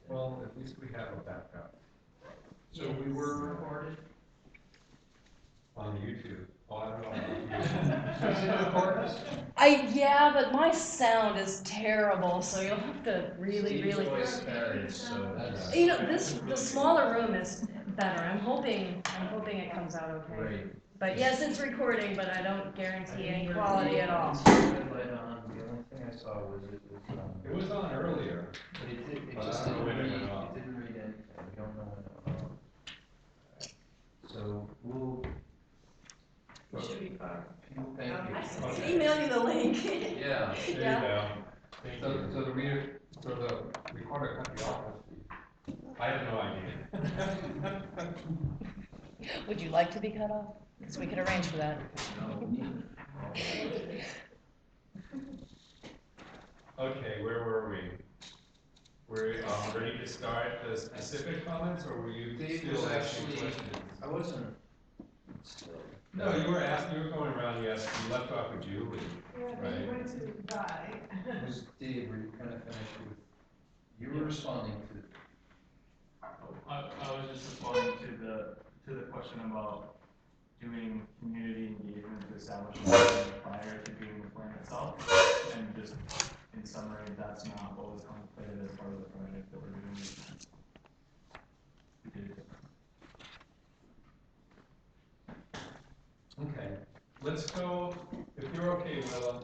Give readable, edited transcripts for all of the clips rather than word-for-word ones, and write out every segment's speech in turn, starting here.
Well, at least we have a backup. So yes. We were recorded on YouTube. Oh, I don't know. Is it recorded? Yeah, but my sound is terrible, so you'll have to really. Voice varies, so that's. You know, the smaller room is better. I'm hoping it comes out okay. Great. But yes, it's recording, but I don't guarantee any quality at all. The only thing I saw was it was on earlier. But it just didn't read. It didn't read anything. We don't know when it went off. So we'll. It should be fine. Thank you. I can email you the link. Yeah. There you go. So the recorder cut you off. I have no idea. Would you like to be cut off? So we could arrange for that. Okay, where were we? Were you ready to start the specific comments, or were you still asking questions? I wasn't still. No, you were asking. You were going around. You left off with Julie. Yeah, right? You went to die. Was Dave? Were you kind of finished with? You were responding to. I was just responding to the question about doing community engagement to establish a plan prior to doing the plan itself, and just in summary, that's not what was contemplated as part of the project that we're doing. We did it different. Okay, let's go, if you're okay, Willa,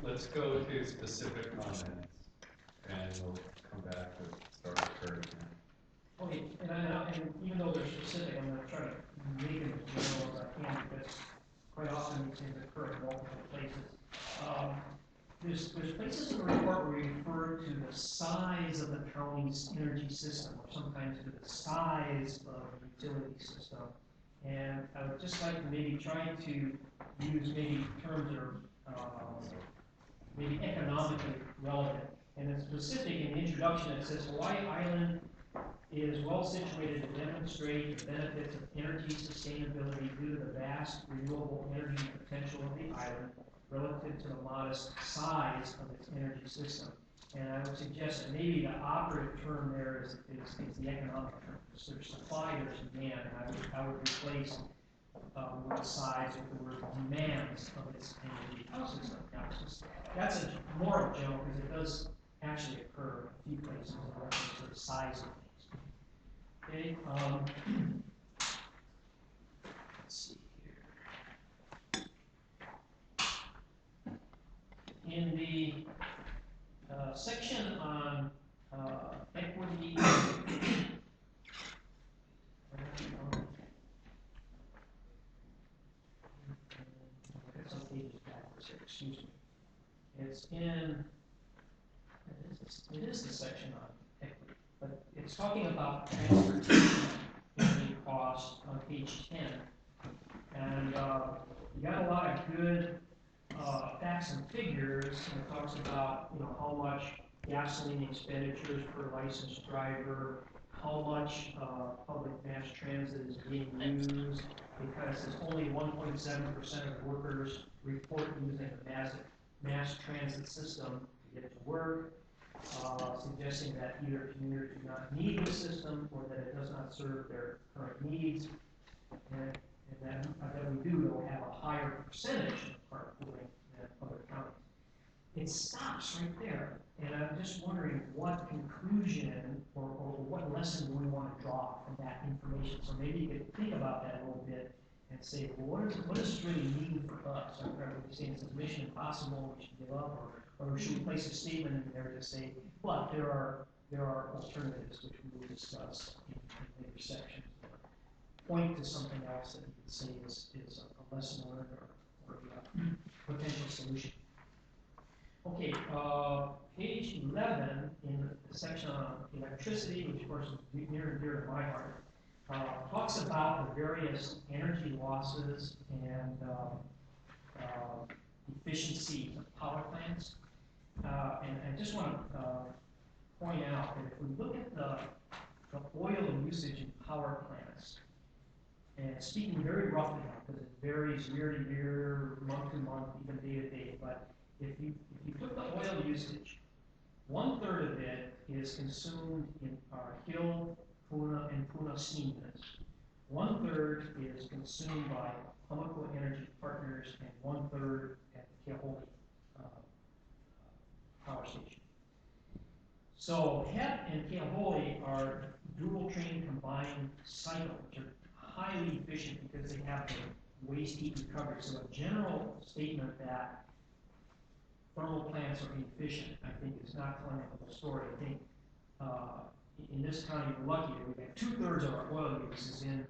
let's go to specific comments, and we'll come back to start with Curt again. Okay, and even though they're specific, I'm going to try to make them as general as I can, because quite often these things occur in multiple places. There's places in the report where we refer to the size of the county's energy system, or sometimes to the size of the utility system. And I would just like to maybe try to use maybe terms that are maybe economically relevant. And it's specific in the introduction. It says Hawaii Island is well situated to demonstrate the benefits of energy sustainability due to the vast renewable energy potential of the island relative to the modest size of its energy system. And I would suggest that maybe the operative term there is the economic term. So there's supply, there's demand, and I would replace the size with the word demands of its energy system. Now, that's more of a general, because it does actually occur a few places in reference to the size of things. Okay, let's see here. In the section on equity, some pages backwards here, excuse me. It's in, it is the section on equity, but it's talking about transportation energy cost on page 10. And you got a lot of good facts and figures, and it talks about how much gasoline expenditures per licensed driver, how much public mass transit is being used, because it's only 1.7% of workers report using the mass transit system to get to work, suggesting that either commuters do not need the system or that it does not serve their current needs, and that we do though have a higher percentage of carpooling than other counties. It stops right there, and I'm just wondering what conclusion or what lesson do we want to draw from that information. So maybe you could think about that a little bit and say, well, what does this really mean for us? Are we saying it's a mission impossible, we should give up, or should we place a statement in there to say, but there are alternatives which we will discuss in later sections. Point to something else that you could say is a lesson learned or a potential solution. Okay, page 11 in the section on electricity, which of course is near and dear to my heart, talks about the various energy losses and efficiency of power plants. And I just want to point out that if we look at the oil usage in power plants, and speaking very roughly now, because it varies year to year, month to month, even day to day, but if you took the oil usage, 1/3 of it is consumed Hilo, Kona, and Kona steam units. 1/3 is consumed by HELCO Energy Partners, and 1/3 at the Kohala power station. So HEP and Kohala are dual train combined cycle, which are highly efficient because they have the waste heat recovery. So a general statement that thermal plants are inefficient, I think, is not telling the whole story. I think in this county, we're lucky that we have 2/3 of our oil use is in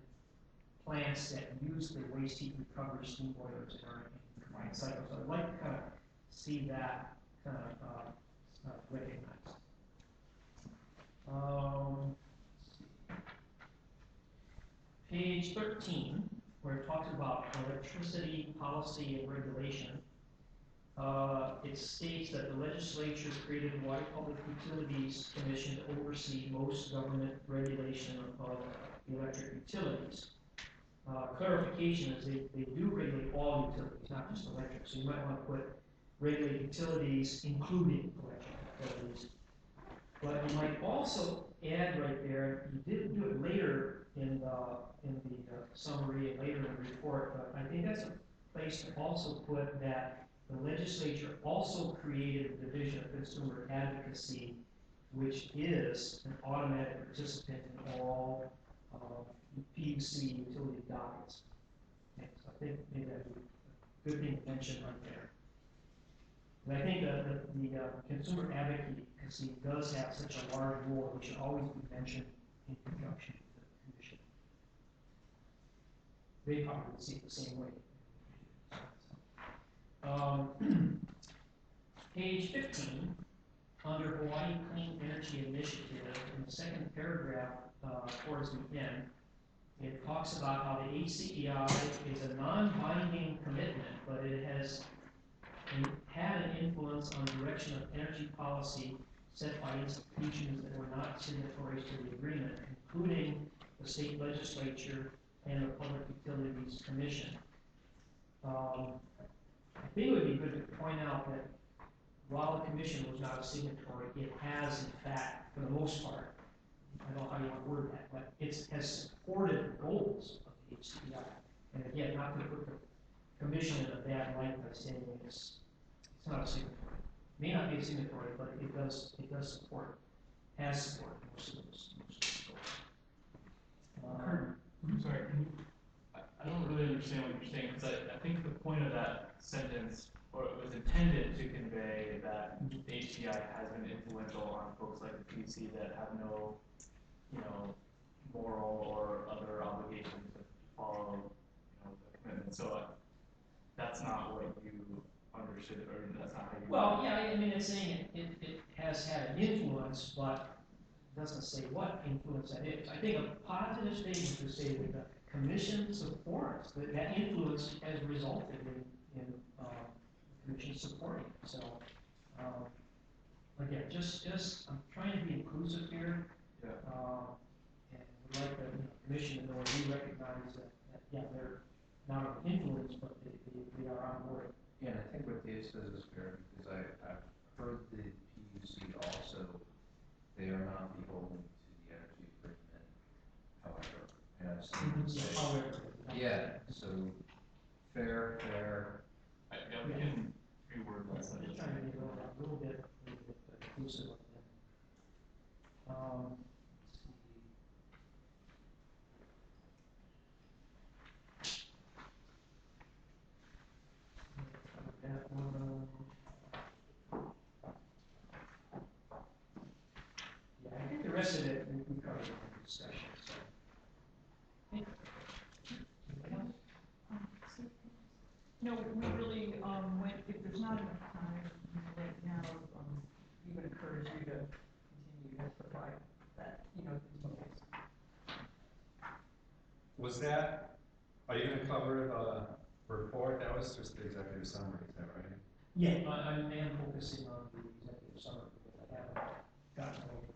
plants that use the waste heat recovery steam boilers in our combined cycle. So I'd like to kind of see that kind of recognized. Page 13, where it talks about electricity policy and regulation. It states that the legislature created the Hawaii Public Utilities Commission to oversee most government regulation of the electric utilities. Clarification is they do regulate all utilities, not just electric. So you might want to put regulate utilities, including electric utilities. But you might also add right there, you did do it later in the summary and later in the report, but I think that's a place to also put that the legislature also created the Division of Consumer Advocacy, which is an automatic participant in all PUC utility dockets. Okay, so I think maybe that'd be a good thing to mention right there. And I think the consumer advocacy does have such a large role, it should always be mentioned in conjunction with the commission. They probably would see it the same way. Page 15, under Hawaii Clean Energy Initiative, in the second paragraph towards the end, it talks about how the HCEI is a non-binding commitment, but it has had an influence on the direction of energy policy set by institutions that were not signatories to the agreement, including the state legislature and the Public Utilities Commission. I think it would be good to point out that while the commission was not a signatory, it has, in fact, for the most part, I don't know how you want to word that, but it has supported the goals of the HCEI. And again, not to put the commission in a bad light by saying it's not a signatory. It may not be a signatory, but it does support, has supported most of those goals. Curt, I'm sorry, I don't really understand what you're saying, because I think the point of that sentence was intended to convey that the HCI has been influential on folks like the PUC that have no, moral or other obligation to follow, the commitment. So that's not what you understood, or that's not how you. Well, yeah, I mean, it's saying it has had an influence, but it doesn't say what influence that is. I think a positive statement to say that the commission supports that influence has resulted in the commission supporting it. So, again, just I'm trying to be inclusive here. Yeah. And we'd like the commission to know we recognize that yeah, they're not an influence, but they are on board. Yeah, and I think what Dave says is fair, because I've heard the PUC also, they are not beholden to the energy agreement, however. And I've seen them say, yeah, so fair. Yeah, we can reword that. I'm just trying to be a little bit inclusive of them. That one. Yeah, I think the rest of it we covered in the discussion. So. Anybody else? No, we really went, if there's not enough time right now, we would encourage you to continue to provide that, details. Was that, are you going to cover the report? That was just the executive summary, is that right? Yeah, I am focusing on the executive summary because I haven't gotten over.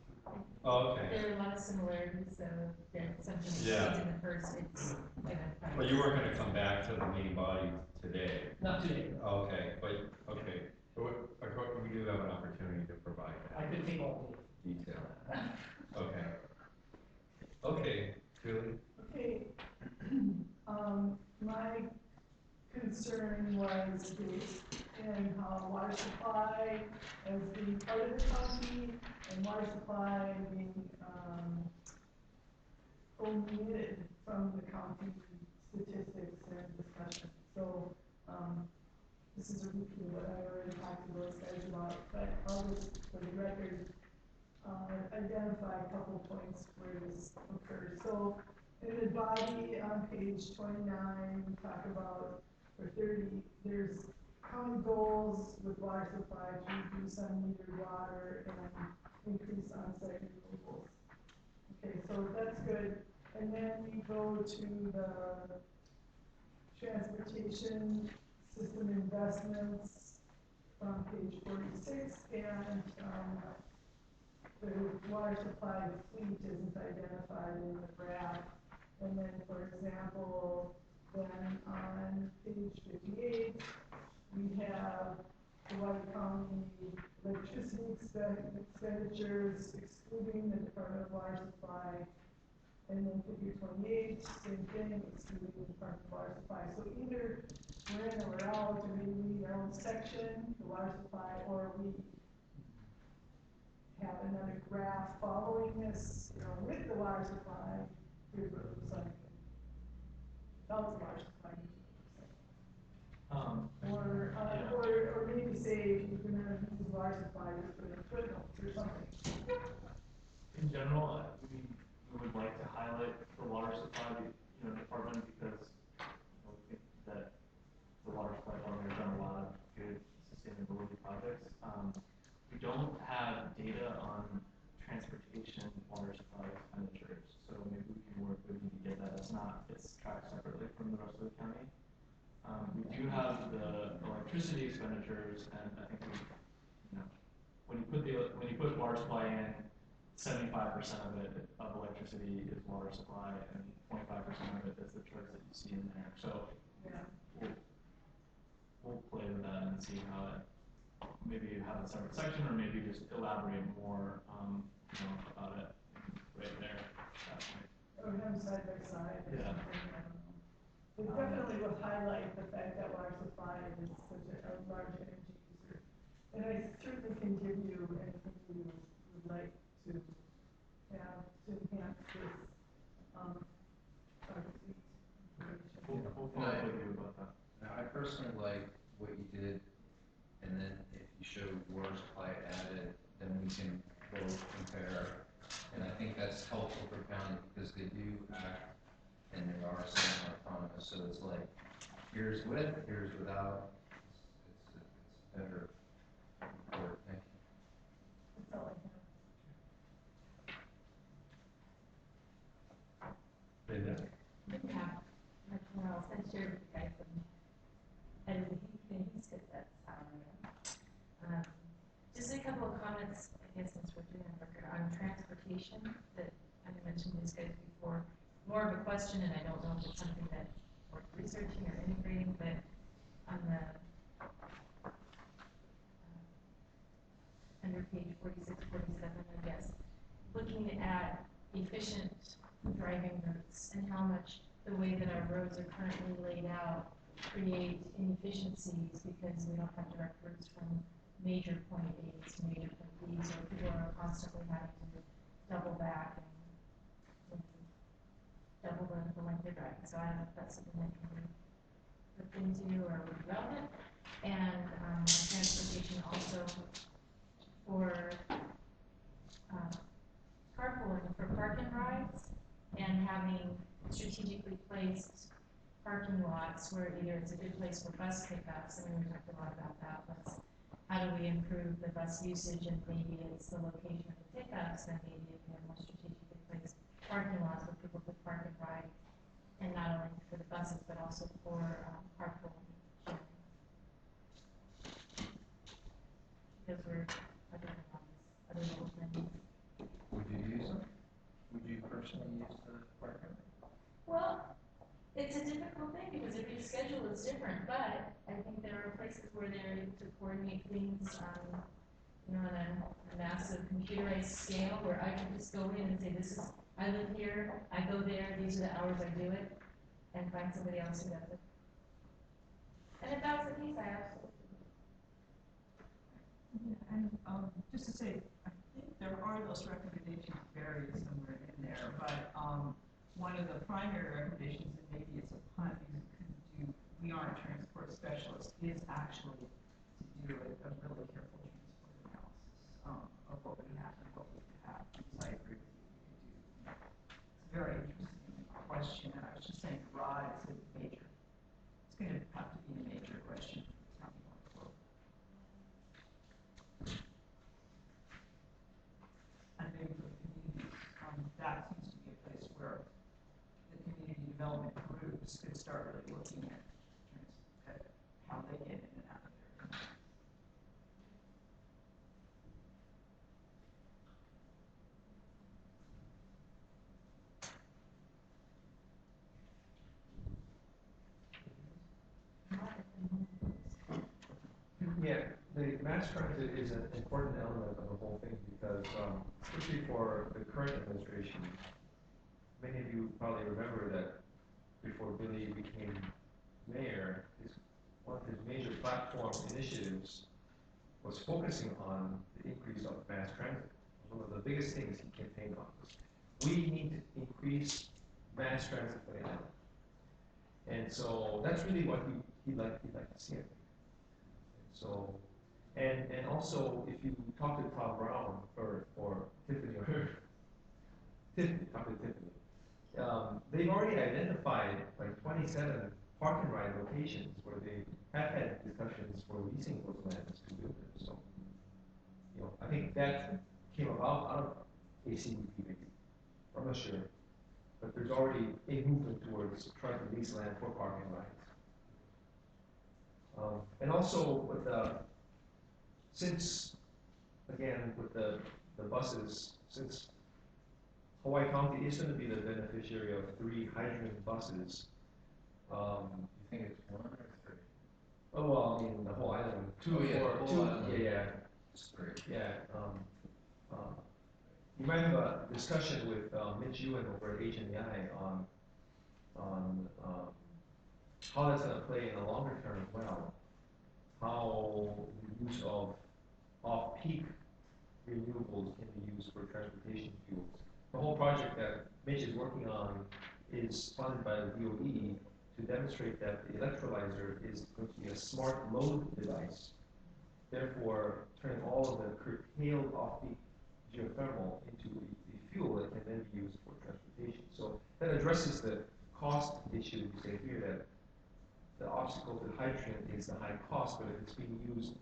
Oh, okay. There are a lot of similarities, so that something Yeah. in the first, it's gonna. Well, you weren't going to come back to the main body today. Not today. Okay, but we do have an opportunity to provide I that could take all detail. Okay. concern was in how water supply as being part of the county and water supply being omitted from the county statistics and discussion. So this is a repeat of what I already talked to those guys about, but I'll just, for the record, identify a couple points where this occurs. So in the body on page 29, we talk about for 30, there's county goals with water supply to reduce unmetered water and increase on-site renewables. Okay, so that's good. And then we go to the transportation system investments from page 46, and the water supply fleet isn't identified in the graph. And then, for example, then on page 58, we have Hawaii County electricity expenditures excluding the Department of Water Supply. And then figure 28, same thing, excluding the Department of Water Supply. So either we're in or we're out, or maybe we need our own section, the water supply, or we have another graph following this, with the water supply, here's what it looks like. Without the water supply. Or maybe say you're gonna use water supply just for the footnotes or something. In general, we would like to highlight the water supply, department because we think that the water supply department has done a lot of good sustainability projects. We don't have data on transportation water supply expenditures, so maybe we can work with you to get that. It's tracked separately from the rest of the county. We do have the electricity expenditures, and I think when you put water supply in, 75% of it of electricity is water supply, and 25% of it is the charts that you see in there. So yeah. we'll play with that and see how it. Maybe you have a separate section, or maybe just elaborate more, about it right there. Or have side by side. Or yeah. It definitely will highlight the fact that water supply is such a large energy user, and I certainly can give you anything you would like to have to enhance this We'll follow with you about that. Now, I personally like what you did, and then if you show water supply added, then we can both compare. And I think that's helpful for county because they do act, and they are somewhat autonomous. So it's like, here's with, here's without. It's better report. Thank you. That's all I have. Yeah, much more else. I'm sure you guys and things because that's how I am. Just a couple of comments, I guess, since we're doing a record on transportation that I mentioned these guys before. More of a question, and I don't know if it's something that we're researching or integrating, but on the under page 46, 47, I guess, looking at efficient driving routes and how much the way that our roads are currently laid out create inefficiencies because we don't have direct routes from major point A's to major point B's, or people are constantly having to double back and double the length they're driving. So I don't know if that's something that can be looked into or would be relevant. And transportation also for carpooling for park and rides, and having strategically placed parking lots where either it's a good place for bus pickups, and we talked a lot about that, but how do we improve the bus usage, and maybe it's the location of the pickups, and maybe if we have more strategically placed parking lots where people could park and ride, and not only for the buses, but also for carpooling. Because we're other little things. Would you use them? Would you personally use the parking? Well, it's a difficult thing because every schedule is different, but I think there are places where they're able to coordinate things on a massive computerized scale where I can just go in and say, I live here, I go there, these are the hours I do it, and find somebody else who does it. And if that's the case, I absolutely. Yeah, and, just to say, I think there are those recommendations buried somewhere in there, but, one of the primary recommendations, and maybe it's a punt, because it couldn't do, we aren't transport specialists, is actually to do a really careful transport analysis, of what we have and what we could have. So I agree with you, we could do, it's a very interesting question, and I was just saying, ROD is a major, it's gonna have to be a major question for the county going forward. And maybe for the communities, that seems to be a place where the community development groups could start really looking at how they get in and out of their communities. Yeah, the mass transit is an important element of the whole thing because, especially for the current administration, many of you probably remember that before Billy became mayor, one of his major platform initiatives was focusing on the increase of mass transit. One of the biggest things he campaigned on was, we need to increase mass transit for the island. And so that's really what he'd like to see. So, and also, if you talk to Tom Brown or Tiffany or talk to Tiffany, they've already identified like 27 park and ride locations where they have had discussions for leasing those lands to build them. So, I think that came about out of ACBP maybe. I'm not sure, but there's already a movement towards trying to lease land for park and rides. And also with since the buses, since Hawaii County is going to be the beneficiary of 3 hydrogen buses. You think it's 1 or 3? Oh well, I mean the whole island. 2 Oh, yeah, or the whole 2. island. Yeah, It's 3. yeah. You might have a discussion with Mitch Yuen over at HNEI on how that's going to play in the longer term as well. How the use of off-peak renewables can be used for transportation fuels. The whole project that Mitch is working on is funded by the DOE to demonstrate that the electrolyzer is going to be a smart load device, therefore turning all of the curtailed off-peak geothermal into a fuel that can then be used for transportation. So that addresses the cost issue. You say here that the obstacle to hydrogen is the high cost, but if it's being used,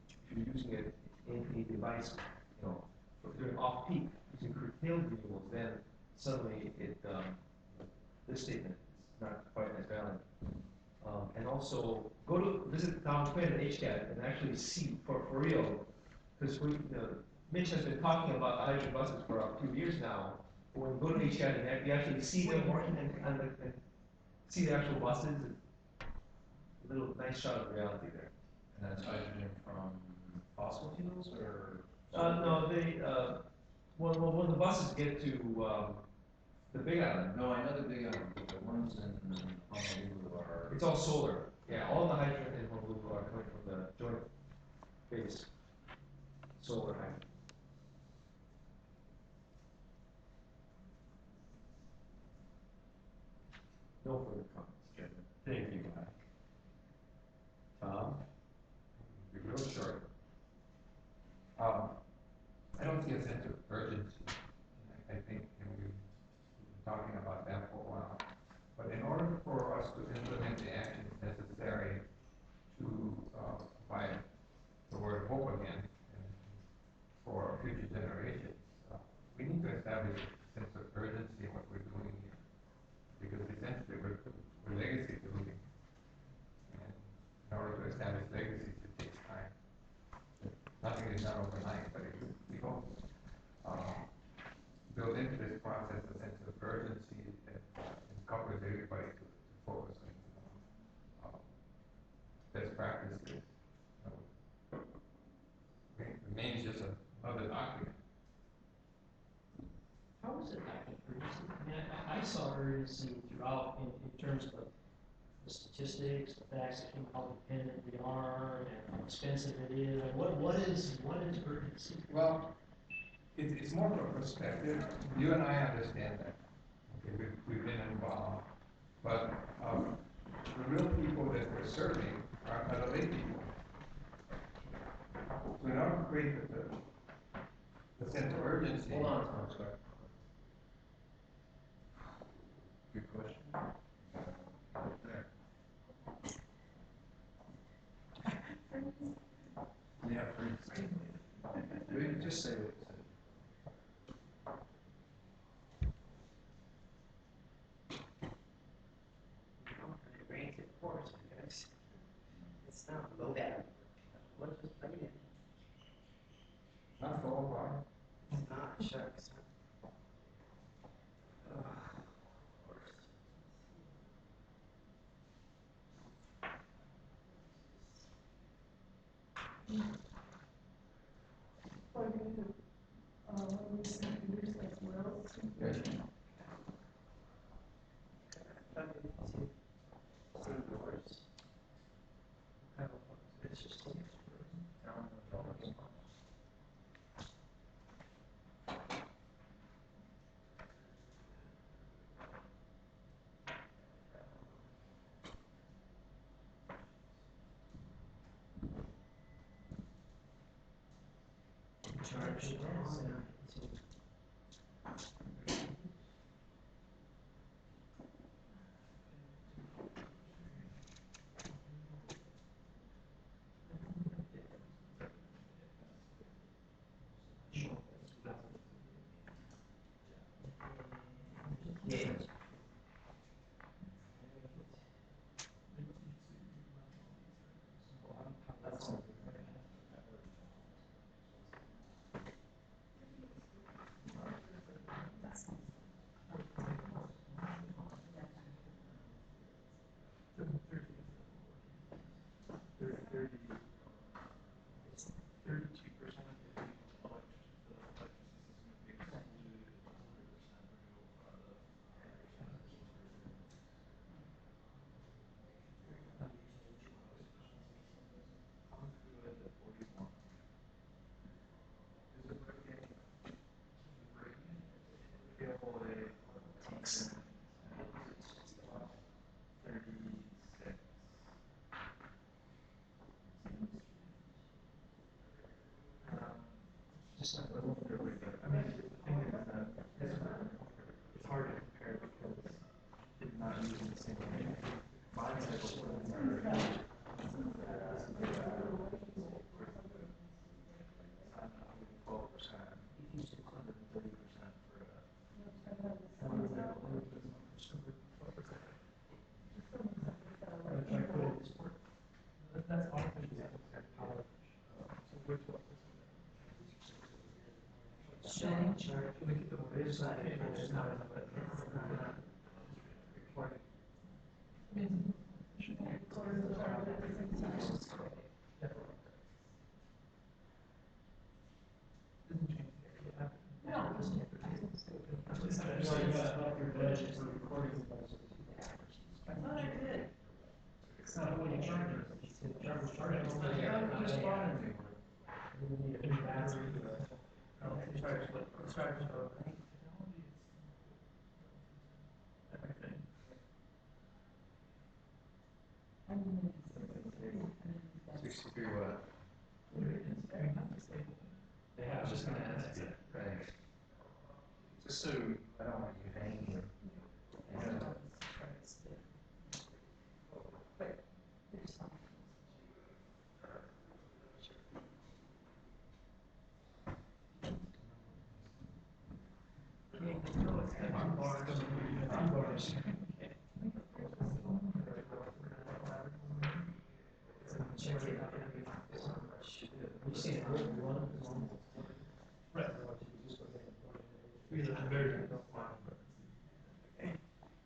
if you're using it in a device, during off-peak, using curtailed renewables, then suddenly this statement is not quite as valid. And also, go to visit Tom Quinn at HCAT and actually see for real, because Mitch has been talking about the hydrogen buses for about 2 years now. But when you go to HCAT and you actually see them working and see the actual buses, a little nice shot of reality there. And that's hydrogen from fossil fuels or? No, when the buses get to the Big Island. No, I know the Big Island, but the ones in Honolulu are. It's all solar. Yeah, all the hydrogen in Honolulu are coming from the joint base solar hydrogen. No further comments. Thank you, Mike. Tom? Be real short. I don't see a sense of urgency. I think we've been talking about that for a while. But in order for us to implement the actions necessary to provide the word hope again for future generations, we need to establish a sense of urgency in what we're doing here. Because essentially we're legacy building. And in order to establish legacy, it takes time. Nothing is done overnight, but if we don't build into this process a sense of urgency that encourages everybody to focus on best practices, it remains just another document. How is it lacking urgency? I mean, I saw urgency throughout in terms of the statistics, the facts, and how dependent we are, and how expensive it is? What is urgency? Well, it's more of a perspective. You and I understand that. Okay, we've been involved. But the real people that we're serving are the lay people. So in order to create the sense of urgency. Hold on, Tom, sorry. Good question. There. Yeah, freeze. We can just say what it said. Granted, of course, because it's not low battery. What just played it? Not all about. It's not, shucks. When we see years as well. Yes. It's just Charge it down. Just not a little bit early, but I mean, the thing is that it's hard to compare because it's not using the same thing. Mine cycles are what? Yeah, I was just gonna ask you. Right. Just so I don't want you hanging.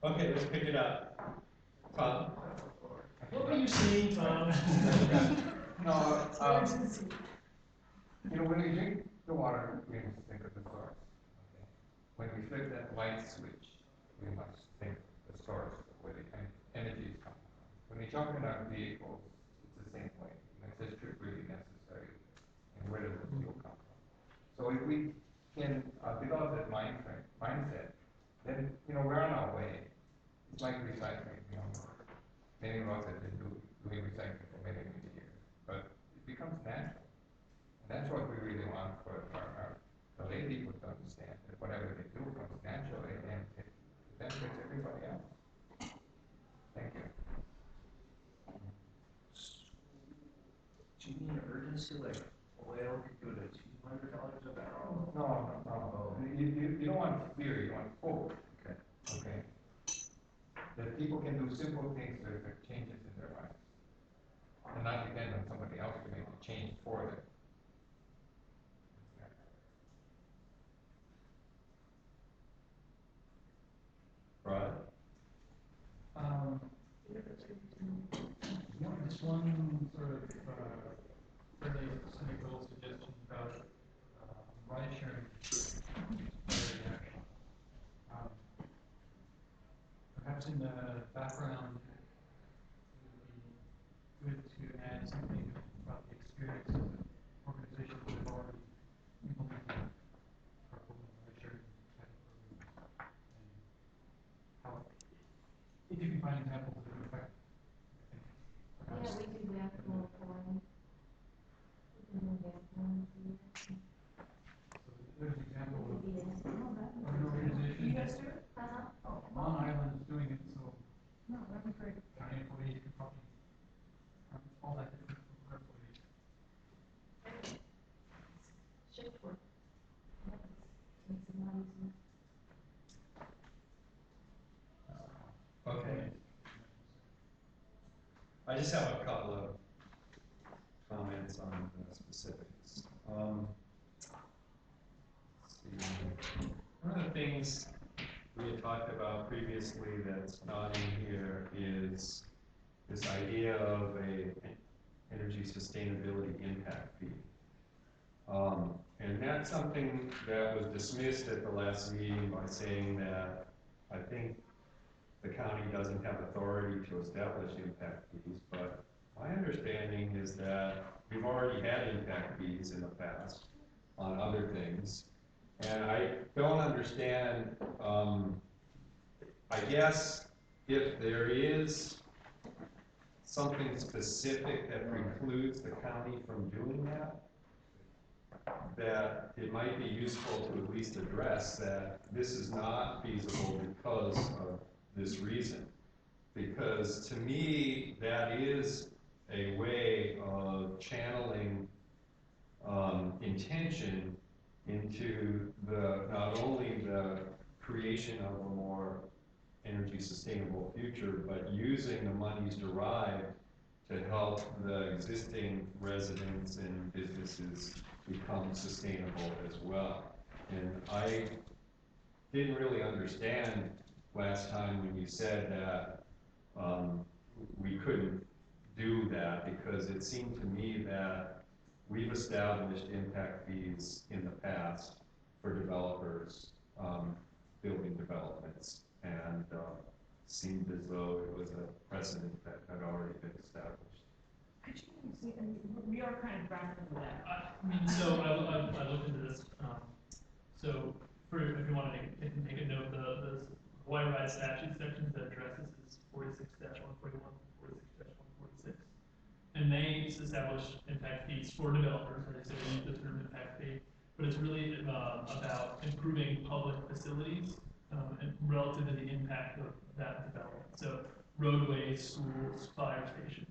Okay, let's pick it up. Tom? What were you saying, Tom? No, you know, when we drink the water, we must think of the source. Okay? When we flip that light switch, we must think of the source, where the energy is coming from. when you're talking about vehicles, it's the same way. Is this trip really necessary? And where does the fuel come from? So if we can develop that mindset, then, we're on our way. It's like recycling, Many of us have been doing recycling for many, many years, but it becomes natural. And that's what we really want for the lay people to understand, that whatever they do comes naturally, and it benefits everybody else. Thank you. Do you mean urgency, like oil could go to $200 a barrel? No. You don't want fear, you want hope. Okay. That people can do simple things that affect changes in their lives, and not depend on somebody else to make the change for them. Right. Just one sort of fairly cynical suggestion about ride sharing. Perhaps in the background, it would be good to add something about the experience of organizations that have already implemented carpool and ride sharing type of programs, and how, if you can find examples that are effective. Yeah, we do that more for them. We can do that one for you. There's an example of Maybe it's- an organization on island is doing it, so No, that'd be great. county employees can probably all that different from our employees. Shift work. Makes it a lot easier. Okay. I just have a couple of comments on the specifics. Let's see. One of the things we had talked about previously that's not in here is this idea of an energy sustainability impact fee. And that's something that was dismissed at the last meeting by saying that I think the county doesn't have authority to establish impact fees, but my understanding is that we've already had impact fees in the past on other things. And I don't understand, I guess if there is something specific that precludes the county from doing that, that it might be useful to at least address that this is not feasible because of this reason. Because to me, that is a way of channeling intention into not only the creation of a more energy sustainable future, but using the monies derived to help the existing residents and businesses become sustainable as well. And I didn't really understand last time when you said that we couldn't do that, because it seemed to me that we've established impact fees in the past for developers building developments, and seemed as though it was a precedent that had already been established. Could you see, I mean, we are kind of grappling with that. I mean, so I looked into this. So if you want to make a note, the Hawaii Ride statute sections that address this is 46-141, 46-146. And they establish impact fees for developers, and they say they use the term impact fee, but it's really about improving public facilities and relative to the impact of that development. So roadways, schools, fire stations.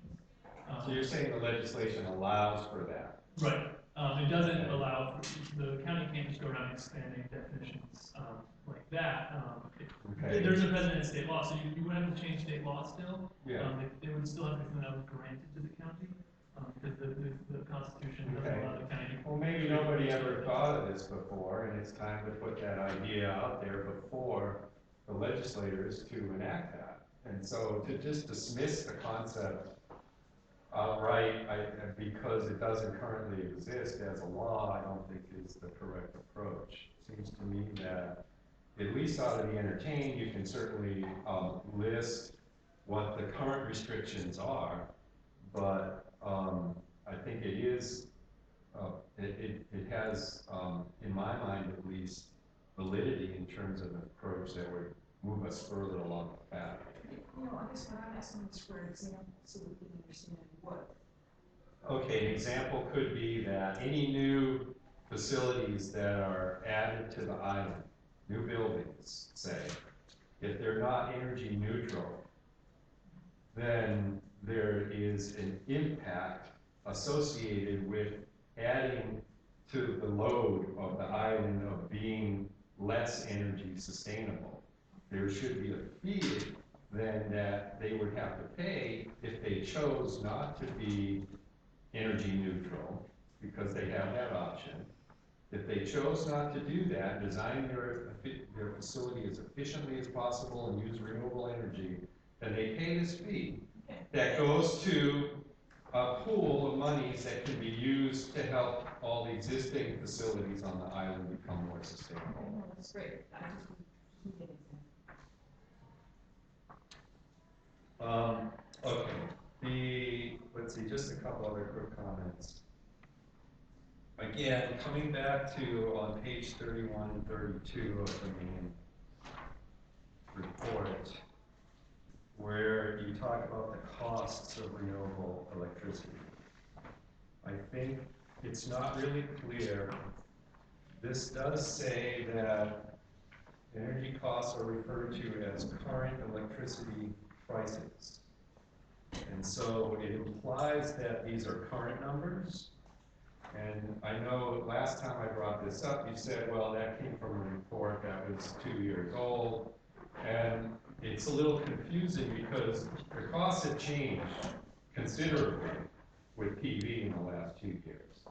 So you're saying the legislation allows for that? Right. It doesn't allow, the county can't just go around expanding definitions like that. Okay. There's a precedent in state law, so you would have to change state law still. Yeah. They would still have to come out granted to the county, because the Constitution doesn't allow the county to. Well, maybe nobody ever thought of this before, and it's time to put that idea out there before the legislators to enact that. And so to just dismiss the concept outright, because it doesn't currently exist as a law, I don't think is the correct approach. It seems to me that at least ought to be entertained. You can certainly list what the current restrictions are, but I think it is, it has, in my mind at least, validity in terms of an approach that would move us further along the path. You know, I guess what I'm asking is for example, so we can understand what. Okay, an example could be that any new facilities that are added to the island, new buildings, say, if they're not energy neutral, then there is an impact associated with adding to the load of the island of being less energy sustainable. There should be a fee then that they would have to pay if they chose not to be energy neutral, because they have that option. If they chose not to do that, design their facility as efficiently as possible and use renewable energy, then they pay this fee that goes to a pool of monies that can be used to help all the existing facilities on the island become more sustainable. No, that's great. I just need an example. Okay, let's see, just a couple other quick comments. Again, coming back to on page 31 and 32 of the main report, where you talk about the costs of renewable electricity. I think it's not really clear. This does say that energy costs are referred to as current electricity prices. And so it implies that these are current numbers. And I know last time I brought this up, you said, well, that came from a report that was 2 years old. And it's a little confusing because the costs have changed considerably with PV in the last 2 years.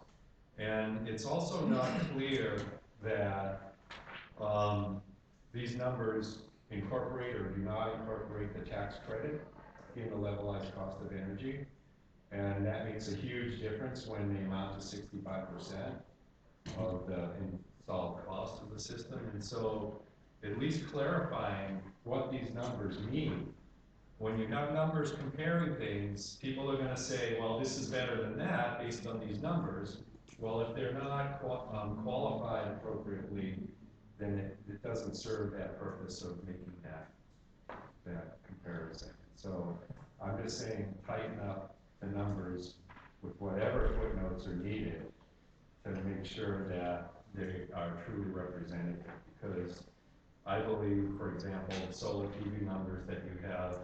And it's also not clear that these numbers incorporate or do not incorporate the tax credit in the levelized cost of energy. And that makes a huge difference when they amount to 65% of the installed cost of the system. And so at least clarifying what these numbers mean. When you have numbers comparing things, people are going to say, well, this is better than that based on these numbers. Well, if they're not qualified appropriately, then it doesn't serve that purpose of making that comparison. So I'm just saying tighten up the numbers with whatever footnotes are needed to make sure that they are truly representative, because I believe, for example, solar PV numbers that you have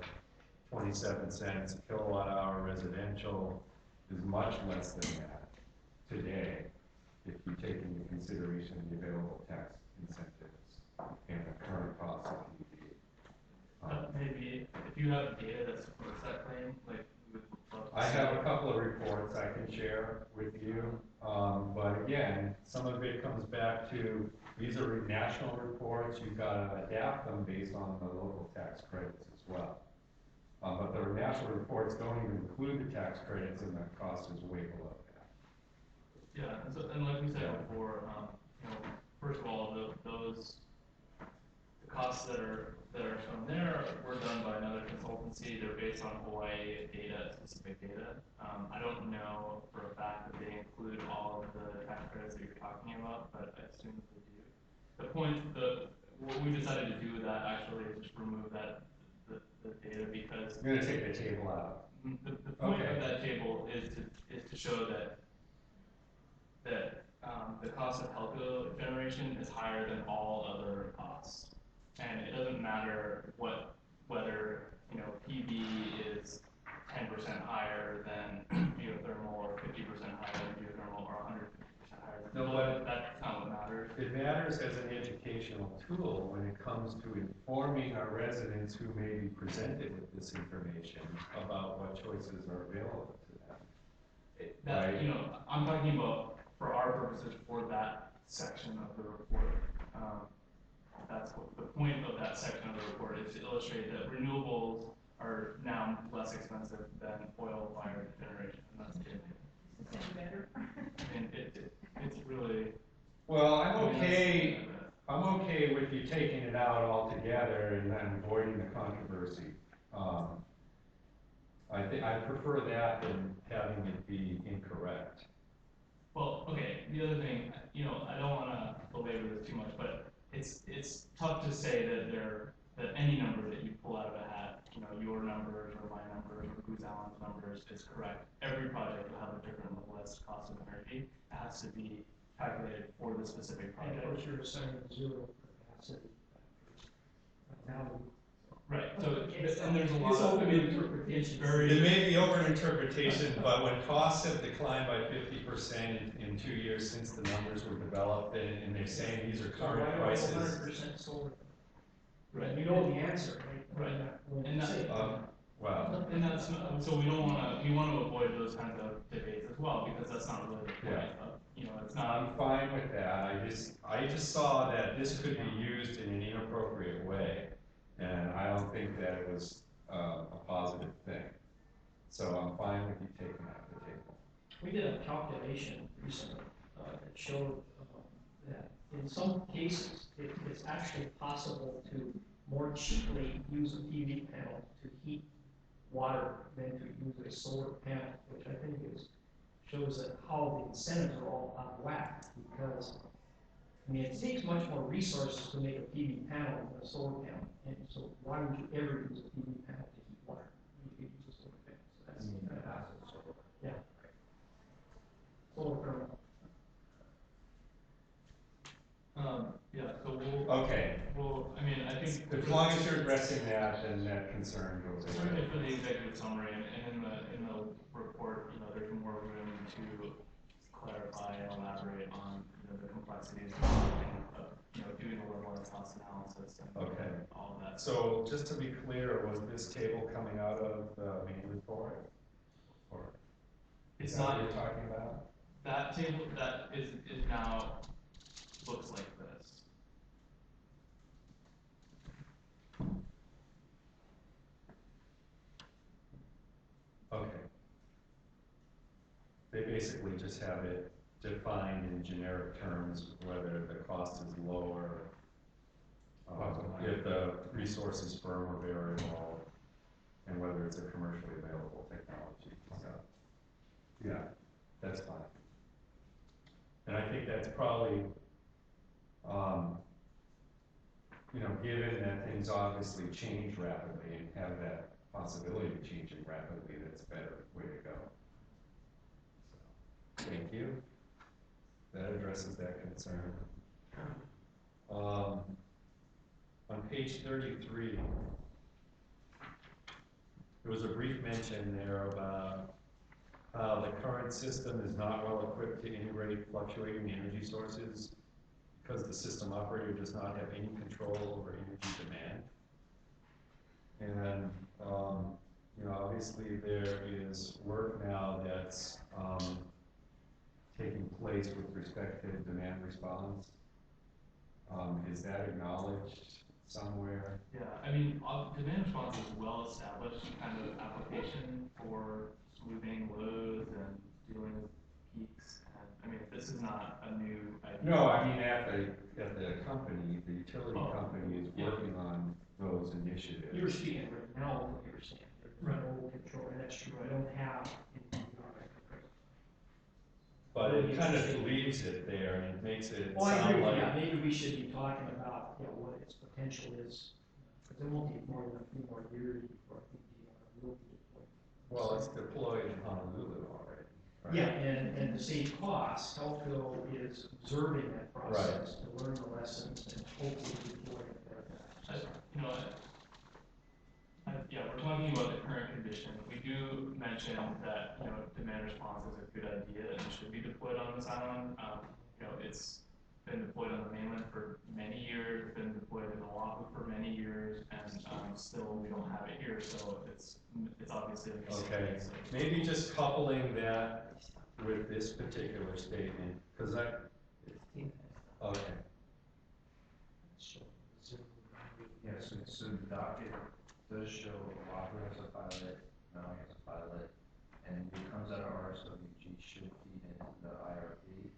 27 cents a kilowatt hour residential is much less than that today if you take into consideration the available tax incentives and the current cost of PV. Maybe if you have data that supports that claim, like we would love to I see have it. a couple of reports I can share with you, but again, some of it comes back to these are national reports. You've got to adapt them based on the local tax credits as well. But the national reports don't even include the tax credits, and the cost is way below that. Yeah, and like we said before, you know, first of all, the costs that are shown there were done by another consultancy. They're based on Hawaii data, specific data. I don't know for a fact that they include all of the tax credits that you're talking about, but I assume that they do. What we decided to do with that actually is just remove the data, because I'm going to take the table out. the point of that table is to show that the cost of HELCO generation is higher than all other costs, and it doesn't matter whether PV is 10% higher than geothermal, or 50% higher than geothermal, or 150% higher than geothermal. That's not what matters. It matters as an educational tool when it comes to informing our residents who may be presented with this information about what choices are available to them. Right? I'm talking about, for our purposes, for that section of the report. That's what the point of that section of the report is, to illustrate that renewables are now less expensive than oil-fired generation, and that's it. Is it better? And it's really. Well, I'm okay with you taking it out altogether and then avoiding the controversy. I think, I prefer that than having it be incorrect. Well, okay, the other thing, you know, I don't wanna belabor this too much, but it's tough to say that any number that you pull out of a hat, you know, your numbers or my numbers or Booz Allen's numbers is correct. Every project will have a different levelized cost of energy. It has to be calculated for the specific And project. of course, you're assigning zero capacity value. Right, so, and there's a It's lot of, I open mean, interpretation. it's very. It may be over an interpretation, but when costs have declined by 50% in 2 years since the numbers were developed, and they're saying these are current prices. 100% solar. Right. You know the answer, right? Right. When And you that's, say it. Wow. and that's not, so we wanna avoid those kinds of debates as well, because that's not really the point of, you know, it's not. I'm fine with that. I just saw that this could be used in an inappropriate way, and I don't think that it was a positive thing. So I'm fine with you taking that to the table. We did a calculation recently that showed that in some cases, it's actually possible to more cheaply use a PV panel to heat water than to use a solar panel, which I think shows that how the incentives are all out of whack, because I mean, it takes much more resources to make a PV panel than a solar panel, and so why would you ever use a PV panel to heat water? You could use a solar panel, so that's kind of passive. Yeah. Solar thermal. Yeah, so Okay, I mean, I think. as long as you're addressing that, then that concern goes away. Certainly for the executive summary, and in the report, you know, there's more room to clarify and elaborate on, you know, the complexities of, you know, doing a levelized cost analysis and Okay. all of that. So just to be clear, was this table coming out of the main report? Or It's is that what not, you're talking about? that table, that is now, looks like this. Okay. They basically just have it defined in generic terms, whether the cost is lower, if the resource is firm or variable, and whether it's a commercially available technology. So, yeah, that's fine. And I think that's probably, you know, given that things obviously change rapidly and have that possibility of changing rapidly, that's a better way to go. So, thank you. That addresses that concern. On page 33, there was a brief mention there about how the current system is not well equipped to integrate fluctuating energy sources because the system operator does not have any control over energy demand. And, you know, obviously there is work now that's taking place with respect to demand response. Is that acknowledged somewhere? Yeah, I mean, demand response is a well-established kind of application for smoothing loads and dealing with peaks. And I mean, this is not a new idea. No, I mean at the company, the utility company is working on those initiatives. You were speaking right now, what you were saying, there's no control, and that's true, I don't have. But it kind of leaves it there and it makes it Well, I sound agree, like. yeah, maybe we should be talking about, you know, what its potential is, because it won't be more than a few more years before I think will be deployed. Well, it's deployed in Honolulu already. Right? Yeah, and to save costs, HELCO is observing that process to learn the lessons and hopefully deploy it there. You know, yeah, we're talking about the current condition. We do mention that, you know, demand response is a good idea and should be deployed on this island. You know, it's been deployed on the mainland for many years, it's been deployed in Oahu for many years, and still we don't have it here, so it's obviously a mistake. Okay, maybe just coupling that with this particular statement, because okay. Yes, so the docket does show Oahu has a pilot, Maui has a pilot, and it comes out of RSWG should feed into the IRP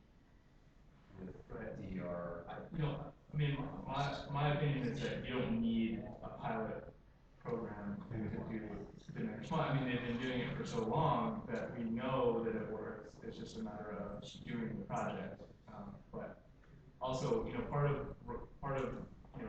with DR. You know, I mean, my opinion is that you don't need a pilot program to do demand response. I mean, they've been doing it for so long that we know that it works. It's just a matter of doing the project. But also, part of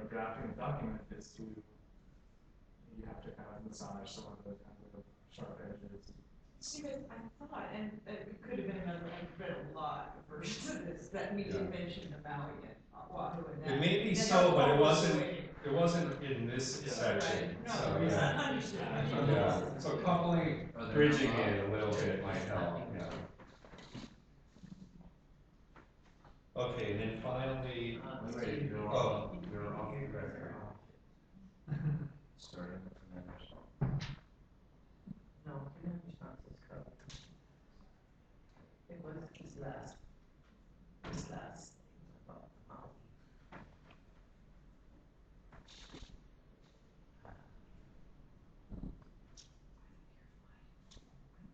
drafting a document is to you have to kind of massage some of those kinds of sharp edges. See, but I thought, and it could have been another, I've read a lot of versions of this, that we did mention the Maui and Oahu and that. It may be that so, but it HELCO was wasn't, waiting. it wasn't in this section, Right. No, so, it's yeah. understood. Yeah, so coupling, bridging it a little bit might help, yeah. Okay, and then finally, Wait, you're oh, off the record. Starting with the members. No, command response is covered. It was this last thing about Maui.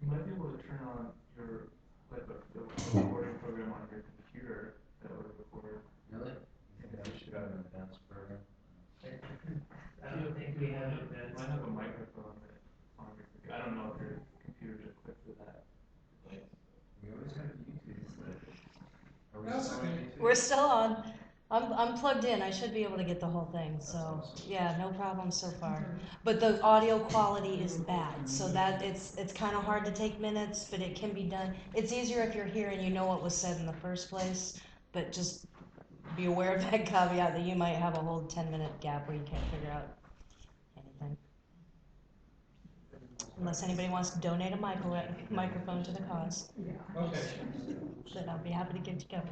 You might be able to turn on your the recording program on your computer that would record. Really? You think I should have an advanced program? I don't think we have it. You might have a microphone on your computer. I don't know if your computer's equipped with that. We always have YouTube, but are we That's still on okay. YouTube? We're still on. I'm plugged in. I should be able to get the whole thing. So awesome. yeah, no problem so far. But the audio quality is bad, so that it's kind of hard to take minutes, but it can be done. It's easier if you're here and you know what was said in the first place. But just be aware of that caveat that you might have a whole 10-minute gap where you can't figure out anything. Unless anybody wants to donate a microphone to the cause, okay. then I'll be happy to get together.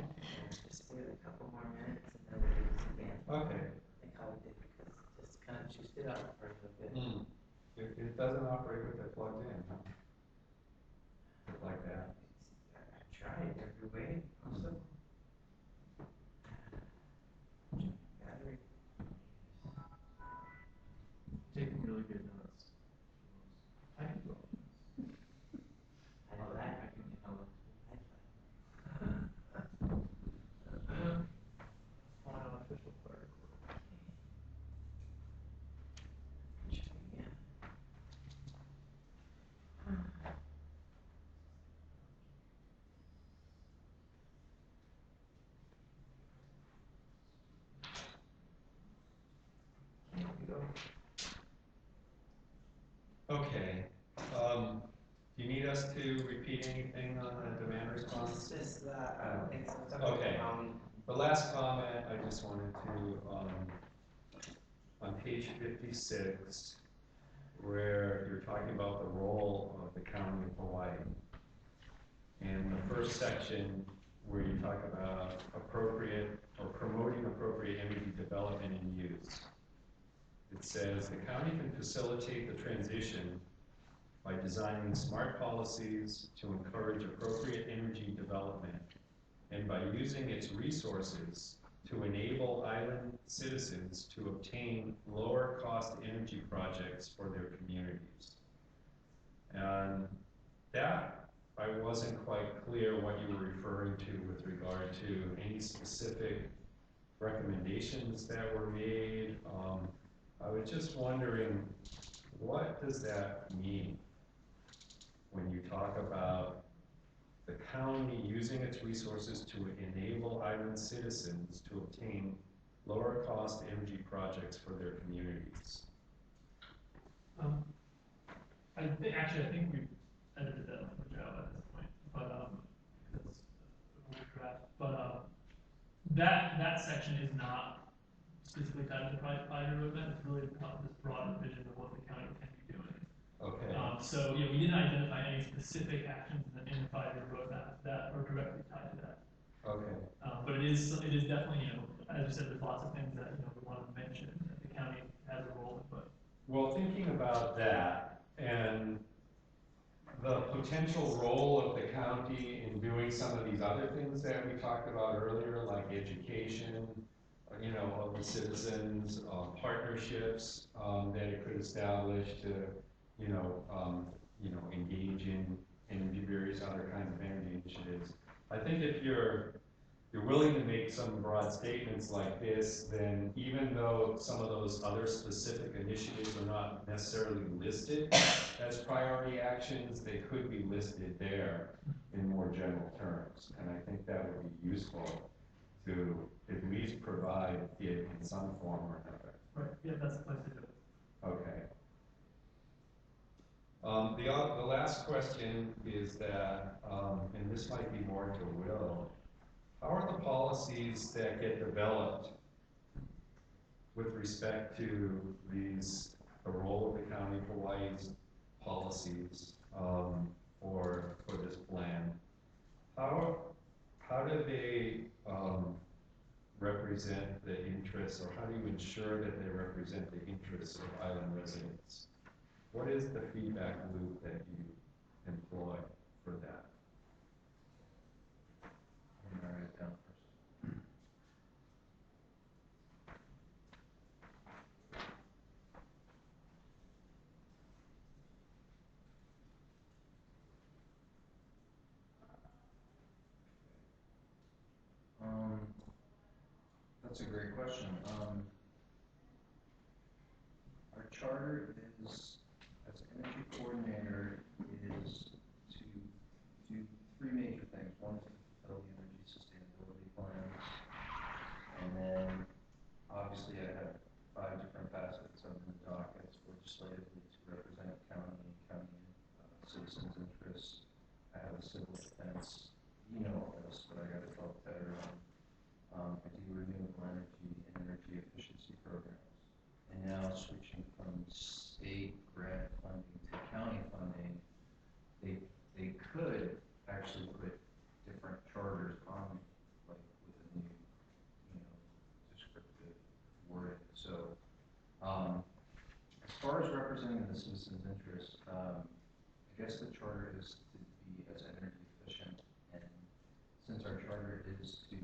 Just wait a couple more minutes and then we'll do this again. Okay. Like how we did, because just kind of juiced it up for a little bit. It doesn't operate with it plugged in, huh? Like that. I tried every way possible. Battery. Taking really good notes. I can do all I know that. I can tell it. Unofficial part. Yeah. Here we go. Okay, do you need us to repeat anything on the demand response? This, I don't think so. It's Okay. around The last comment, I just wanted to, on page 56, where you're talking about the role of the county of Hawaii. And the first section where you talk about appropriate or promoting appropriate energy development and use. It says the county can facilitate the transition by designing smart policies to encourage appropriate energy development and by using its resources to enable island citizens to obtain lower cost energy projects for their communities. And that, I wasn't quite clear what you were referring to with regard to any specific recommendations that were made. I was just wondering, what does that mean when you talk about the county using its resources to enable island citizens to obtain lower cost energy projects for their communities? I think we've edited that language out at this point, but because it's a draft. But that section is not specifically tied to the private roadmap. It's really about this broader vision of what the county can be doing. Okay. So yeah, we didn't identify any specific actions in the 5-year roadmap that are directly tied to that. Okay. But it is definitely, as you said, there's lots of things that we want to mention that the county has a role in. But Well, thinking about that and the potential role of the county in doing some of these other things that we talked about earlier, like education, of the citizens, partnerships that it could establish to, engage in various other kinds of energy initiatives. I think if you're you're willing to make some broad statements like this, then even though some of those other specific initiatives are not necessarily listed as priority actions, they could be listed there in more general terms. And I think that would be useful to at least provide it in some form or another. Right, yeah, that's the place to do it. Okay. The last question is that, and this might be more to Will, how are the policies that get developed with respect to these, the role of the county, Hawaii's policies for this plan? How do they represent the interests, or how do you ensure that they represent the interests of island residents? What is the feedback loop that you employ for that? I'm gonna write it down first. That's a great question. Our charter is, as energy coordinator, is to do three major things. One is to fulfill the energy sustainability plans, and then obviously I have 5 different facets of the dockets legislatively to represent county and county citizens' interests. I have a civil defense. You know all this, but I got to talk better on. I do renewable energy and energy efficiency programs. And now switching from state grant funding to county funding, they could actually put different charters on, like with a new, descriptive wording. So, as far as representing the citizens' interest, I guess the charter is to be as energy efficient, and since our charter is to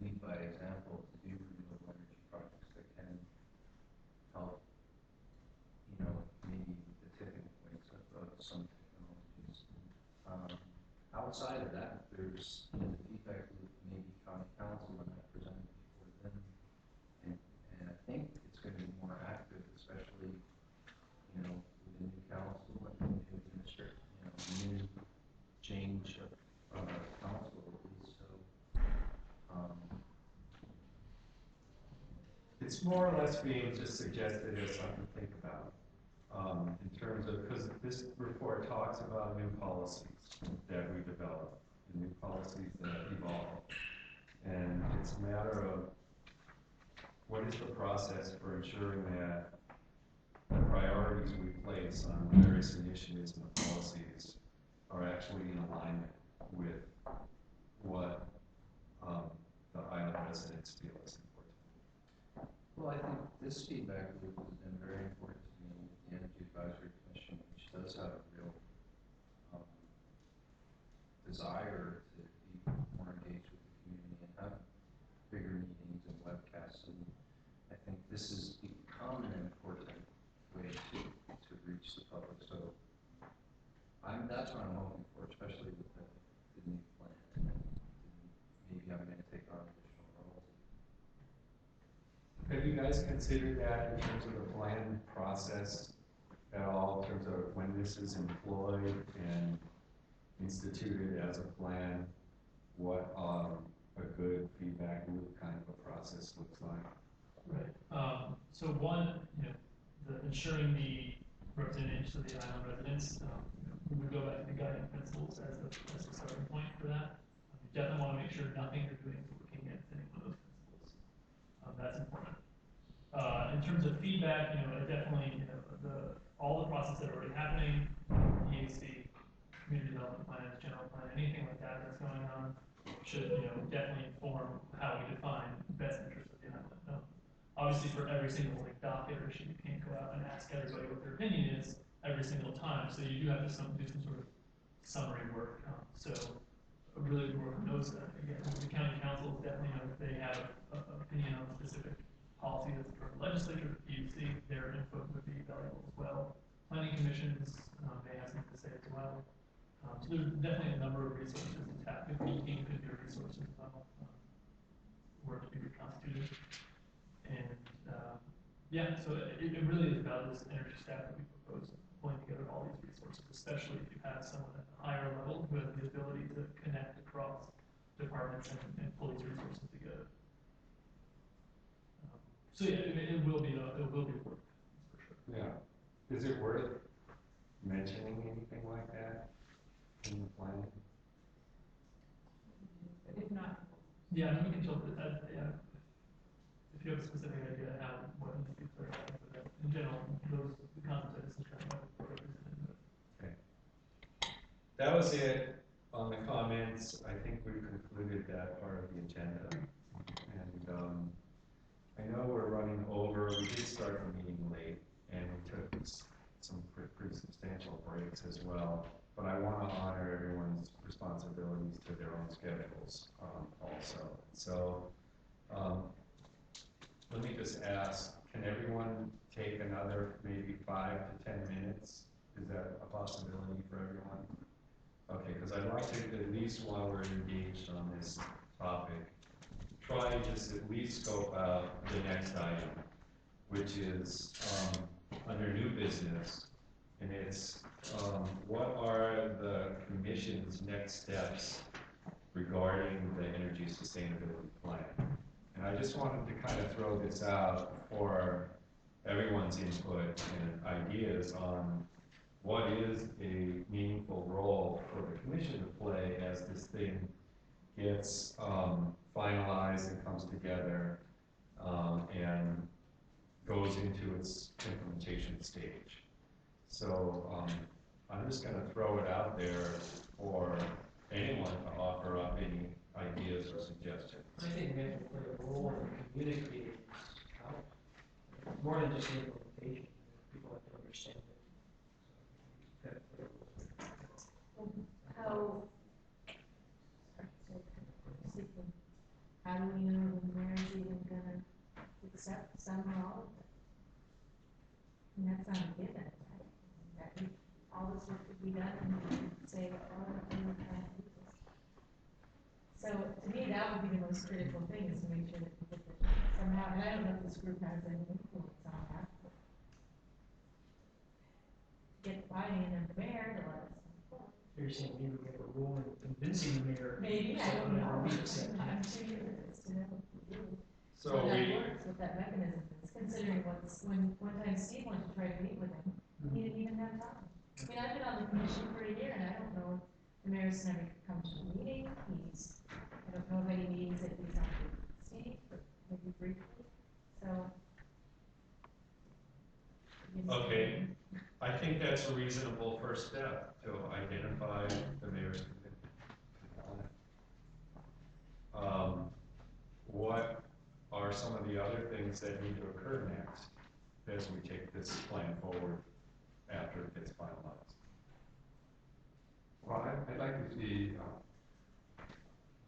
lead by example, to do renewable energy projects that can help, maybe the tipping points of some technologies. Outside of that, there's the feedback loop, maybe county council, and I presented before them, and I think it's going to be more active, especially, with the new council and the new administration, new change of council at least. So. It's more or less being just suggested as something to think about in terms of, because this report talks about new policies that we develop, and new policies that evolve. And it's a matter of what is the process for ensuring that the priorities we place on various initiatives and policies are actually in alignment with what the island residents feel is important. Well, I think this feedback loop has been very important to me with the Energy Advisory Commission, which does have a real desire to be more engaged with the community and have bigger meetings and webcasts. And I think this has become an important way to reach the public. So that's what I'm hoping for, especially with the new plan. And maybe I'm going to take on additional roles. Have you guys considered that in terms of the plan process at all, in terms of when this is employed and instituted as a plan, what a good feedback loop kind of a process looks like? Right. So one, the ensuring the representatives of the island residents, we would go back to the guiding principles as the starting point for that. You definitely want to make sure nothing you're doing is working against any one of those principles. That's important. In terms of feedback, definitely, all the processes that are already happening, EAC, community development plans, general plan, anything like that that's going on should, definitely inform how we define best interest of the island. Obviously, for every single docket or issue, you can't go out and ask everybody what their opinion is every single time. So you do have to do some sort of summary work. So really work on those. Again, the county council definitely, if they have an opinion on a specific policy that's for the legislature, the PUC, their input would be valuable as well. Planning commissions may have something to say as well. So there's definitely a number of resources to tap. If you could be a resource as well. for it to be reconstituted. And, yeah, so it really is about this energy stack that we propose, pulling together all these resources, especially if you have someone at a higher level who has the ability to connect across departments and pull these resources together. So yeah, it will be work, for sure. Yeah. Is it worth mentioning anything like that in the plan? If not, Yeah, I mean, we can talk about that, yeah. If you have a specific idea how, what needs to be clarified, but in general, the concept is kind of represented. Okay. That was it on the comments. I think we've concluded that part of the agenda. And I know we're running over. We did start the meeting late, and we took some pretty substantial breaks as well. But I want to honor everyone's responsibilities to their own schedules also. So let me just ask, can everyone take another maybe 5 to 10 minutes? Is that a possibility for everyone? Okay, because I'd like to, at least while we're engaged on this topic, try and just at least scope out the next item, which is under new business, and it's what are the commission's next steps regarding the energy sustainability plan? And I just wanted to kind of throw this out for everyone's input and ideas on what is a meaningful role for the commission to play as this thing gets finalized and comes together and goes into its implementation stage. So I'm just going to throw it out there for anyone to offer up any ideas or suggestions. I think we have to play a role in communicating this out, more than just the implementation. People have to understand it. So, how do we know when Myhre's even gonna accept some or all of it? And that's not a given, right? That all this work could be done and we can say, oh, we're trying to do this. So to me, that would be the most critical thing, is to make sure that we get the, somehow, and I don't know if this group has any influence on that, but get buy-in of the mayor to let us know. you're saying maybe we have a role in convincing the mayor. Maybe, I don't know. Be accepted. I'm curious to know what we do. So How that we, works, what that mechanism is, considering what's, when one time Steve went to try to meet with him, he didn't even have time. I mean, I've been on the commission for a year and I don't know, the mayor's never come to a meeting, I don't know of any meetings that he's on with Steve, but maybe briefly, so. okay, I think that's a reasonable first step to identify the mayor's commitment. What are some of the other things that need to occur next as we take this plan forward after it gets finalized? Well, I'd like to see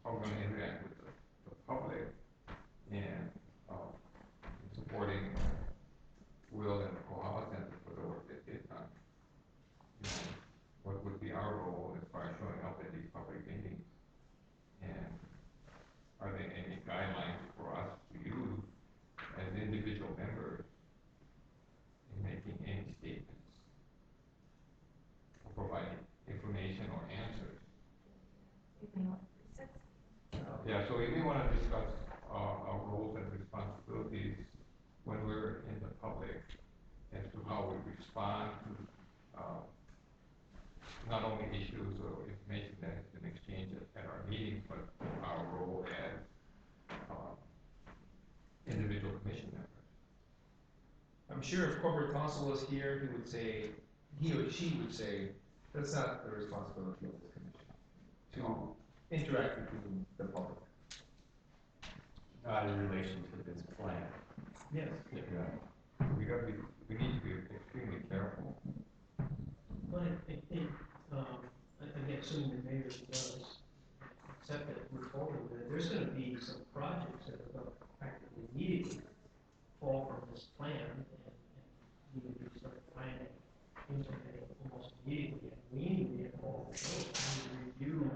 how we're going to interact with the public and supporting Will and the Kohala Center for the work that they've done. You know, what would be our role as far as showing up at these public meetings? And are there any guidelines for us to use as individual members in making any statements or providing information or answers? Yeah, so we may want to discuss our roles and responsibilities when we're in the public as to how we respond to not only issues or information that has been exchanged at our meetings, but our role as individual commission members. I'm sure if corporate counsel was here, he would say, he or she would say, that's not the responsibility of this commission to interact with the public. Not in relation to this plan. Yes. Yeah. We need to be extremely careful. But I think, again, assuming the mayor does accept it, move forward with it, there's gonna be some projects that are gonna practically immediately fall from this plan and need to start planning, implementing almost immediately. And we need to be involved with those, we need to review,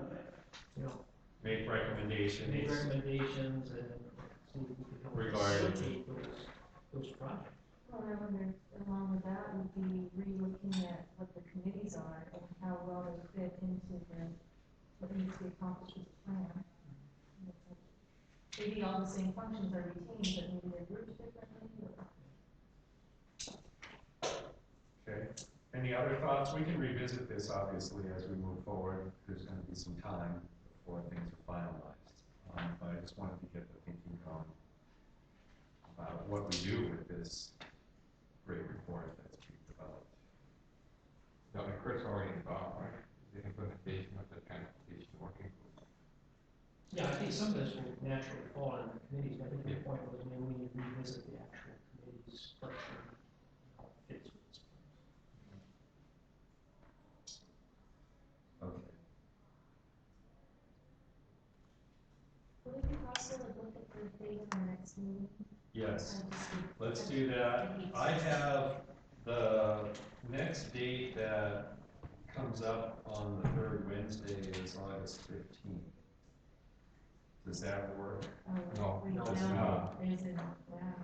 you know, Make recommendations. make recommendations and required. facilitate those projects. Well, I wonder, along with that, would be re-looking at what the committees are and how well they fit into what needs to be accomplished with the plan. Maybe all the same functions are retained, but maybe they're grouped differently. Okay, any other thoughts? We can revisit this obviously as we move forward. There's gonna be some time before things are finalized. But I just wanted to get the thinking going about what we do with this great report that's being developed. No, and Kurt's already involved, right? The implementation of the transportation working group. Yeah, I think some of this will naturally fall on the committees, but I think your point was maybe we need to revisit the actual committee structure, and how it fits with this plan. Okay. Would it be possible to look at the date of our next meeting? Yes, I just would- let's do that. I have the next date that comes up on the third Wednesday is August 15th. Does that work? No, We no, don't it's know. not. There's a, yeah.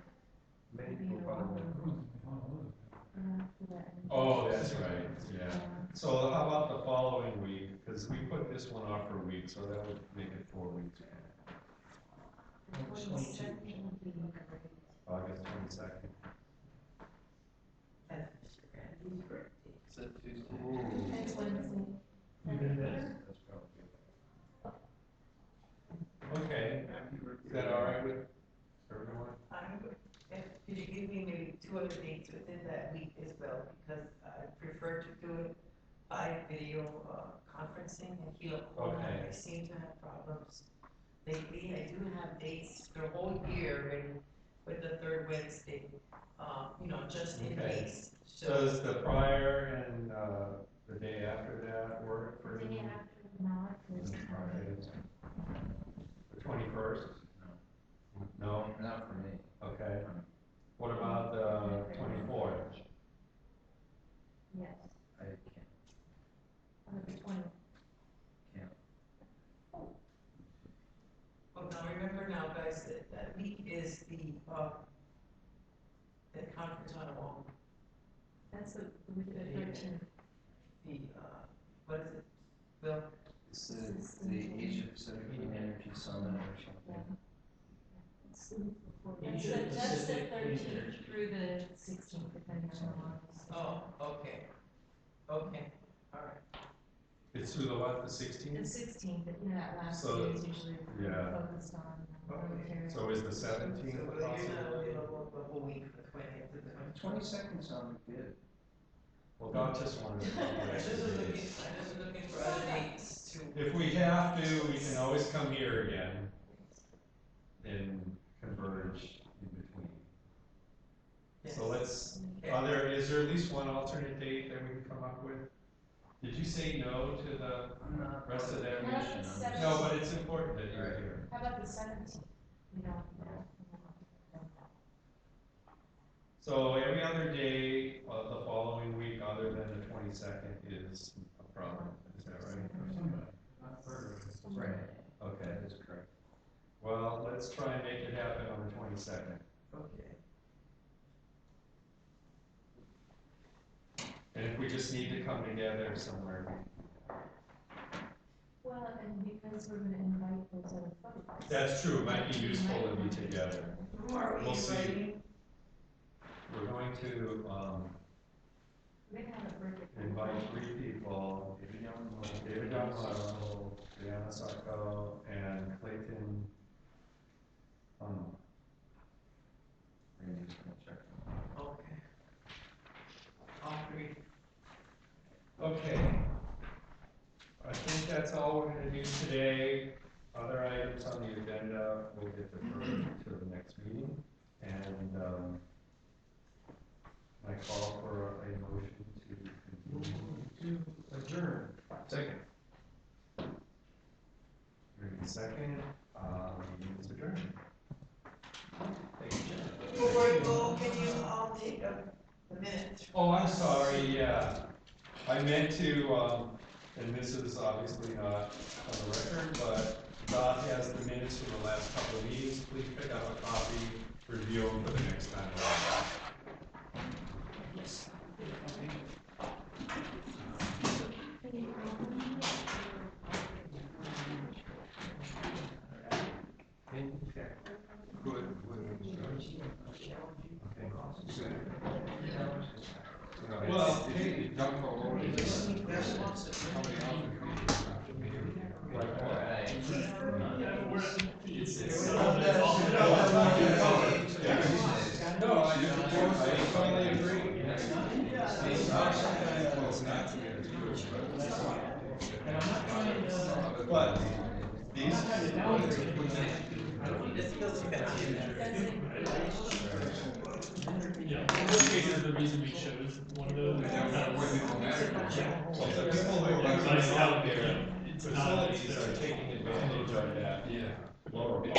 Many Maybe people a probably long- won't. for that. Oh, that's right, yeah. So how about the following week? Because we put this one off for a week, so that would make it 4 weeks. The 22nd would be great. August 22nd. That's Mr. Grandy's birthday. Is it Tuesday? Next Wednesday. You can do that. That's probably. Okay, is that all right with everyone? Could you give me maybe 2 other dates within that week as well, because I prefer to do it by video conferencing and Hilo and Kona. Okay. I seem to have problems lately. I do have dates for the whole year ready with the third Wednesday, just in Okay. case. Does the prior and the day after that work for The day you? after, not, there's. The 21st? No? Not for me. Okay. What about the 24th? Yes, I can't. on the 20th. Well, now remember now, guys, that week is the conference on Oahu, That's the week of the 13th. what is it, Bill? It's the Asia Pacific Clean Energy Summit or something. It's the week before. Asia That's the Pacific Clean 13th Energy. through the 16th, depending on the month. Oh, okay, all right. It's through the what, the The 16th? 16th, that last So, day is usually yeah. focused on military. So is the 17th So a you're not possibility? available the whole week from the 20th to the 22nd sounded good. Well, Doc just wanted to come I back just was to looking, dates. I just was looking for other dates to. If we have to, we can always come here again and converge in between. So let's, is there at least one alternate date that we can come up with? Did you say no to the I'm not. rest of that How about mission? the 17th? No, but it's important that you're here. How about the 17th? You know, So every other day of the following week, other than the 22nd, is a problem. Is that right? Right. Okay. That is correct. Well, let's try and make it happen on the 22nd. Okay. And if we just need to come together somewhere, well, and because we're gonna invite those other folks. that's true. It might be useful to be together. Who are we We'll see. inviting? We're going to We're gonna have a birthday. invite 3 people: David Yamamoto, Sato and Clayton. Randy's gonna check. Okay. All 3. Okay. I think that's all we're gonna do today. Other items on the agenda will get deferred to the next meeting. And I call for a motion to continue. To adjourn. Second. Moving second, meeting is adjourned. Thank you, Jen. Before you go, can you take a minute? Oh, I'm sorry, yeah. I meant to, and this is obviously not on the record, but Doc has the minutes from the last couple of meetings. Please pick up a copy for review them for the next time around. Well, hey, Don't go over this. Somebody else is no, I totally agree. But these. Yeah, in this case is the reason we chose one of those. Well, the people who are using out there, facilities are taking advantage of that. Yeah. Lower. I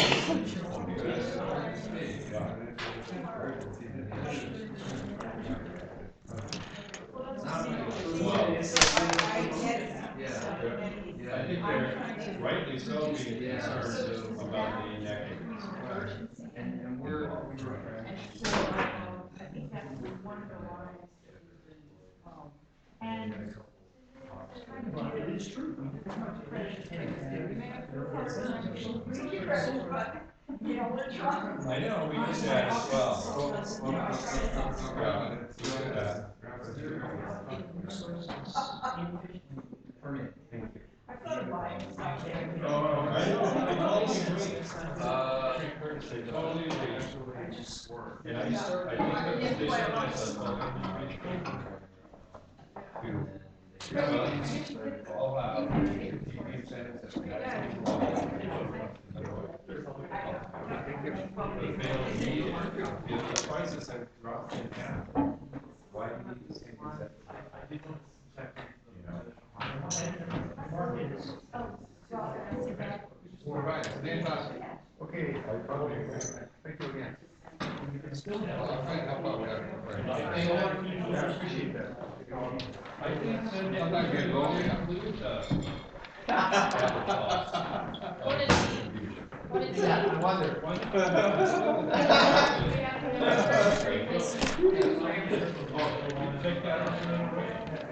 think they're rightly so being concerned about the inequities. And we're I think that was one of the lines that was in, and. Well, it is true. You know, we're trying. I know, we did that as well. permit. I thought about it. Oh, I know, I totally agree. I totally agree. And I think the position myself. All out. If the prices have dropped in half, why do you need to say that? All right, stand up. Okay. Thank you again. I'll try to help out with that. I appreciate that. I think Sometimes we get lonely. include the. What is he? What is he? I wonder. Take that on.